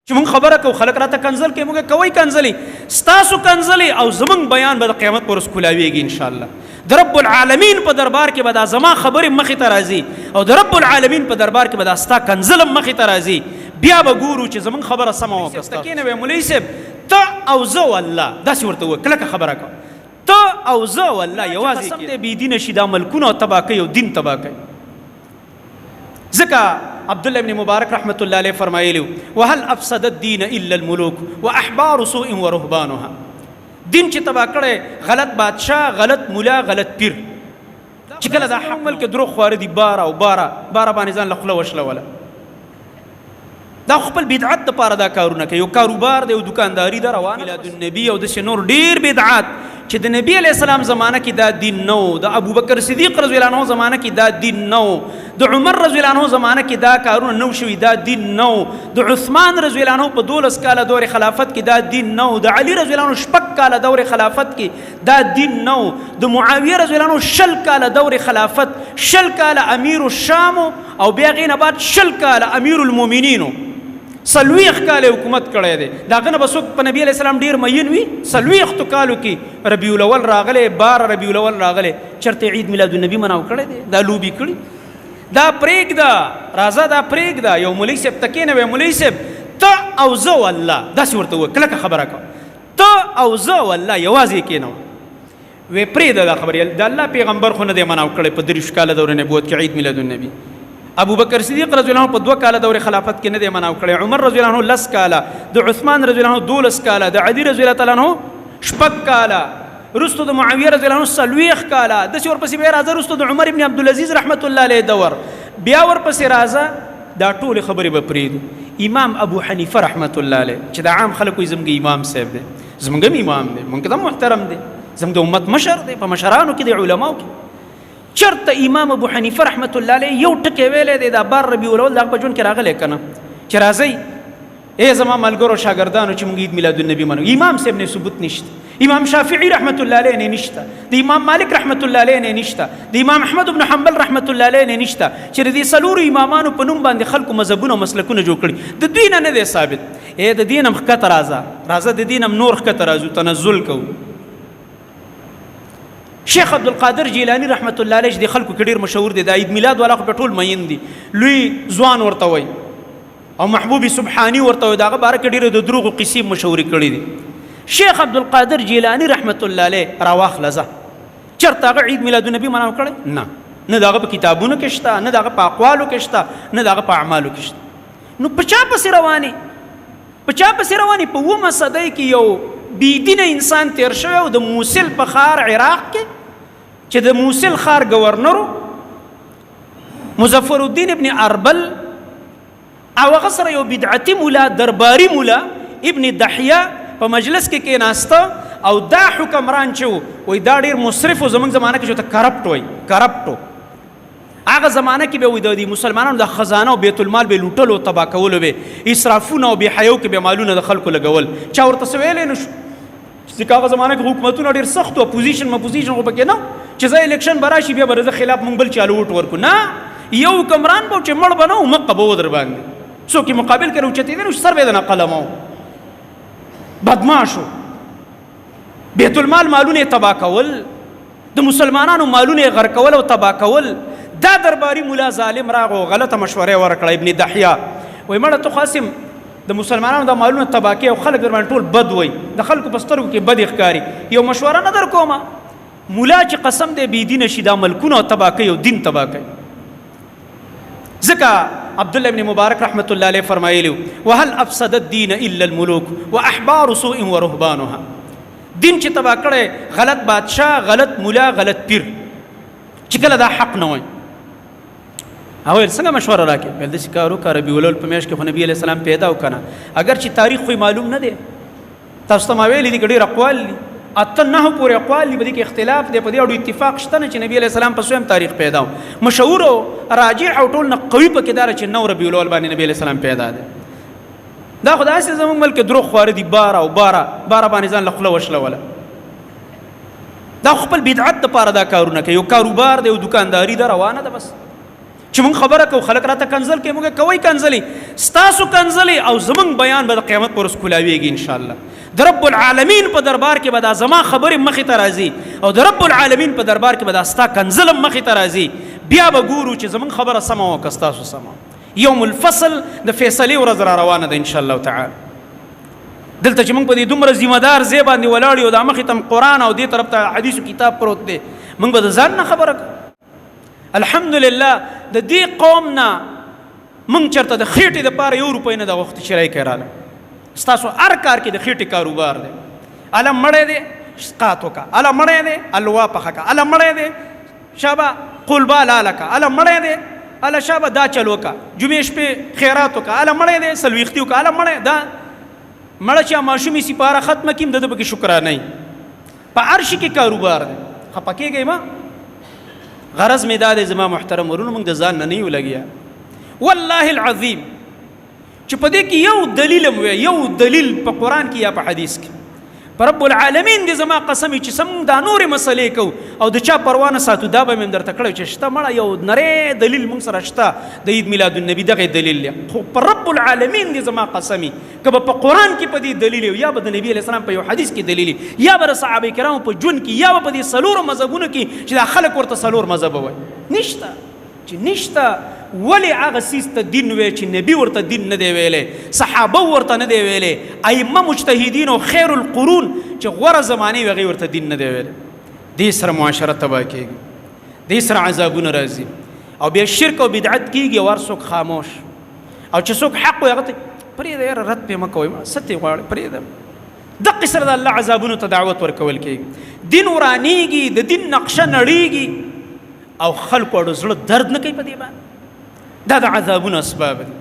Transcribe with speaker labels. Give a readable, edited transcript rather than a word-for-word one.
Speaker 1: چې موږ خبره کوو خلک راته کنځل کوي، موږ کوي کنځلې، ستاسو کنځلې او زموږ بیان به د قیامت پر ورځ کولاویږي انشاءالله. د رب العالمین په دربار کې به دا زما خبرې مخې ته راځي او د رب العالمین په دربار کې به دا ستا کنځل هم مخې ته راځي. بیا به ګورو چې زموږ خبره سمه وه که ستا. کښېنه وی مولوي صاحب ته او زه والله داسې ورته ووایه کلکه خبره کوه، ته او زه والله یوازې قسم دی بېدینه شي دا ملکونه تباه کوي او دین تباه کوي. ځکه عبدالله ابن مبارک رحمت الله علیه فرمایلی وهل افسد الدین الا الملوک واحبار سوء ورهبانها. دین چې تباه کړی غلط بادشاه، غلط مولا، غلط پیر. چې کله دا حق ملک دروغ خواره دي باره او باره باندې ځان له خوله وشلوله. دا خپل بدعت دپاره دا کارونه کوي. یو کاروبار دی، یو دکانداري ده روانه. میلاد النبي او داسې نور ډېر بدعات چې د نبی علیه السلام زمانه کې دا دین نه و، د ابوبکر صدیق رضی الله عنه زمانه کې دا دین نه و، د عمر رضی الله عنه زمانه کې دا کارونه نه شوي، دا دین نه و، د عثمان رضی الله عنه په 12 کاله دور خلافت کې دا دین نه و، د علی رضی الله عنه 6 کاله دور خلافت کې دا دین نه و، د معاویه رضی الله عنه 20 کاله دور خلافت، 20 کاله امیر الشام او بیا هغې نه بعد 20 کاله امیر المؤمنین، 40 کاله حکومت کړی دی. د هغه نه به څوک په نبي علیه السلام ډېر مین وي. 40 کالو کې ربیع الاول راغلی، 12 ربیع الاول راغلی، چېرته عید میلاد النبي مناو کړی دی؟ دا لوبې کړي. دا پرېږده، راځه دا پرېږده. یو مولوي صاحب ته کښېنه وی مولوي صاحب ته او زه والله داسې ورته ووایه کلکه خبره کوه، ته او زه والله یوازې کښېنه وی پرېږده دا خبرې. د الله پیغمبر خو نه دی مناو کړی په 30 کاله دور نبوت کې عید میلاد النبي. ابو بکر صدیق رضی الله عنه په 2 کاله دور خلافت کې نه دی مناو کړی. عمر رضی الله عنه 10 کاله، د عثمان رضی الله عنه 12 کاله، د علی رضی الله تعالی عنه 6 کاله، رستو د معاویه رضی الله عنه 40 کاله. داسې ورپسې بیا راځه رستو د عمر ابن عبدالعزیز رحمت الله علیه دور، بیا ورپسې راځه. دا ټولې خبرې به پرېږدو. امام ابو حنیفه رحمت الله علیه چې د عام خلک وایي زموږ امام صاحب دی، زموږ هم امام دی، موږ ته محترم دی، زموږ د امت مشر دی، په مشرانو کې د علماو کې. چرته امام ابو حنیفه رحمت الله علیه یو ټکی ویلی دی دا 12 ربیع الاول د هغه په ژوند کې راغلی که نه چې راځئ ای زما ملګرو شاګردانو چې موږ عید میلاد النبي منو. امام صاحب نه ثبوت نشته، امام شافعي رحمت الله علیه نه نشته، د امام مالک رحمت الله علیه نه نشته، د امام احمد بن حنبل رحمت الله علیه نه نشته چې د دې څلورو امامانو په نوم باندې خلکو مذهبونه او مسلکونه جوړ کړي. د دوی نه دی ثابت. ای د دین هم ښکته راځه د دین هم نور ښکته راځو، تنزل کوو. شیخ عبدالقادر جیلانی رحمت الله علیه د خلکو کې ډېر مشهور دی، د عید میلاد والا خو په ټول مین دي، لوی ځوان ورته وایي او محبوب سبحانی ورته وایي. د هغه باره کې ډېرې د دروغو قصې مشهورې کړي دي. شیخ عبدالقادر جیلانی رحمت الله علیه راواخله ځه چېرته هغه عید میلاد النبي مناو کړی؟ نه د هغه په کتابونو کې شته، نه د هغه په اقوالو کې شته، نه د هغه په اعمالو کې شته. نو په چا پسې روانې؟ په 9 صدۍ کې یو بېدینه انسان تیر شوی او د موسل په ښار عراق کې چې د موسل ښار گورنرو مظفر الدین ابن اربل او هغه سره یو بدعتي مولا، درباري مولا ابن دحیه په مجلس کې کېناسته او دا حکمران چې وایي دا ډېر مصرف و. زموږ زمانه کې چې ورته کرپټ وایي، کرپټو. هغه زمانه کې به وایي د مسلمانانو د خزانه او بیت المال به لوټلو او تباه کولو، به اسرافونه او بې حیو کې به مالونه د خلکو لګول. چا ورته څه ویلی نه شو ځکه هغه زمانه کې حکومتونه ډېر سخت و، اپوزیشن خو پکې نه چې زه الیکشن به راشي بیا به د خلاف موږ بل چالو ووټ ورکړو. نه، یو حکمران به چې مړ به نه و مقه به و در باندې څوک یې مقابل کې راوچتېدی نو سر به یې د نه قلمه و. بدماشو، بیت المال مالونه یې تباه کول، د مسلمانانو مالونه یې غر کول او تباه کول. دا درباري مولا ظالم راغو غلطه مشوره یې ورکړه ابن دحیه. وایي مړه ته خاصم د مسلمانانو د مالونه تباه کوي او خلک در باندې ټول بد وایي، د خلکو په سترګو کې بد ښکاري. یو مشوره نه در کومه، مولا چې قسم دی بېدینه شي دا ملکونه تباه کوي او دین تباه کوي. ځکه عبدالله ابن مبارک رحمت الله علیه فرمایلی وهل افسد الدین الا الملوک واحبار سوء ورهبانها. دین چې تباه کړی غلط بادشاه، غلط مولا، غلط پیر چې کله دا حق نه وایي. هغه ویل څنګه مشوره راکړې؟ ویل داسې کار وکړه ربیع الاول په میاشت کې خو نبي علیه السلام پیدا و که نه، اگر چې تاریخ خو معلوم نه دی. تاسو ته ما ویلي دي که ډېر اقوال دي، 8-9 پورې اقوال دي، په دې کې اختلاف دی، په دې اړو اتفاق شته نه چې نبي علیه السلام په څویم تاریخ پیدا و. مشهور او راجح او ټول نه قوي پکې دا چې 9 ربیع الاول باندې نبي علیه السلام پیدا دی. دا خو داسې زموږ ملک دروغ خواره دي، باره باندې ځان له خوله وشلوله. دا خپل بدعت دپاره دا کارونه کوي. یو کاروبار دی، یو دکانداري ده روانه ده، بس چې موږ خبره کوو خلک راته کنځل کوي، موږ کوي کنځلي، ستاسو کنځلي او زمونږ بیان به د قیامت پر ورځ کولاویږي انشاءالله. د رب العالمین په دربار کې به دا زما خبرې مخې ته راځي او د رب العالمین په دربار کې به دا ستا کنځل هم مخې ته راځي. بیا به ګورو چې زمونږ خبره سمه وه که ستاسو سمه. یوم الفصل د فیصلې ورځ را روانه ده انشاءالله تعالی. دلته چې موږ په دې دومره ذمه دار ځای باندې ولاړ یو، دا مخې ته قرآن او دې طرف ته حدیثو کتاب پروت دی، موږ به د ځان نه خبره کوو. الحمدلله د دې قوم نه موږ چېرته د خېټې دپاره 1 روپۍ نه د غوښتې چې رایې راله. ستاسو هر کار کې د خېټې کاروبار دی. اله مړی دی سقات وکړه، اله مړی دی الوا پخه کړه، اله مړی دی شابه قلبا لاله کړه، اله مړی دی اله شابه دا چل وکړه، جمعې شپې خیرات وکړه، اله مړی دی څلوېښتي وکړه، اله مړی دا مړه چې ماشومې سپاره ختمه کړي د ده پکې شکرانه په هر شي کې کاروبار دی. خفه کېږئ مه. غرض مې دا دی زما محترم ورونو، موږ د ځان نه یو لګیا. والله العظیم چې په دې کې یو دلیل هم وی، یو دلیل په قرآن کې یا په حدیث کې، په رب العالمین دې زما قسم چې سم دا نورې مسلې کوو او د چا پروا نه ساتو، دا به مې هم درته کړی چې شته مړه یو نری دلیل موږ سره شته د عید میلاد النبي دغه دلیل دی. خو په رب العالمین دې زما قسمي که به په قرآن کې په دې دلیل یا به د نبي علیه السلام په یو حدیث کې دلیل یا به د صحابه کرامو په ژوند کې یا به په دې 4 مذهبونو کې چې دا خلک ورته 4 مذهب وایي، نشته چې نشته. ولې هغه سیز ته دین وی چې نبی ورته دین نه دی ویلی، صحابه ورته نه دی ویلی، ائمه مجتهدین او خیر القرون چې غوره زمانې وي هغې ورته دین نه دی ویلی. دې سره معاشره تباه کېږي، دې سره عذابونه راځي او بیا شرک او بدعت کېږي او هر څوک خاموش. او چې څوک حق وي هغه ته پرېږده یاره رد پې مه کوئ، څه ترې غواړئ پرېږده. دقې سره د الله عذابونو ته دعوت ورکول کېږي، دین ورانېږي، د دین نقشه نړېږي او خلکو اړو زړه درد نه کوي په دې باندې. دا د عذابونو اسباب دي.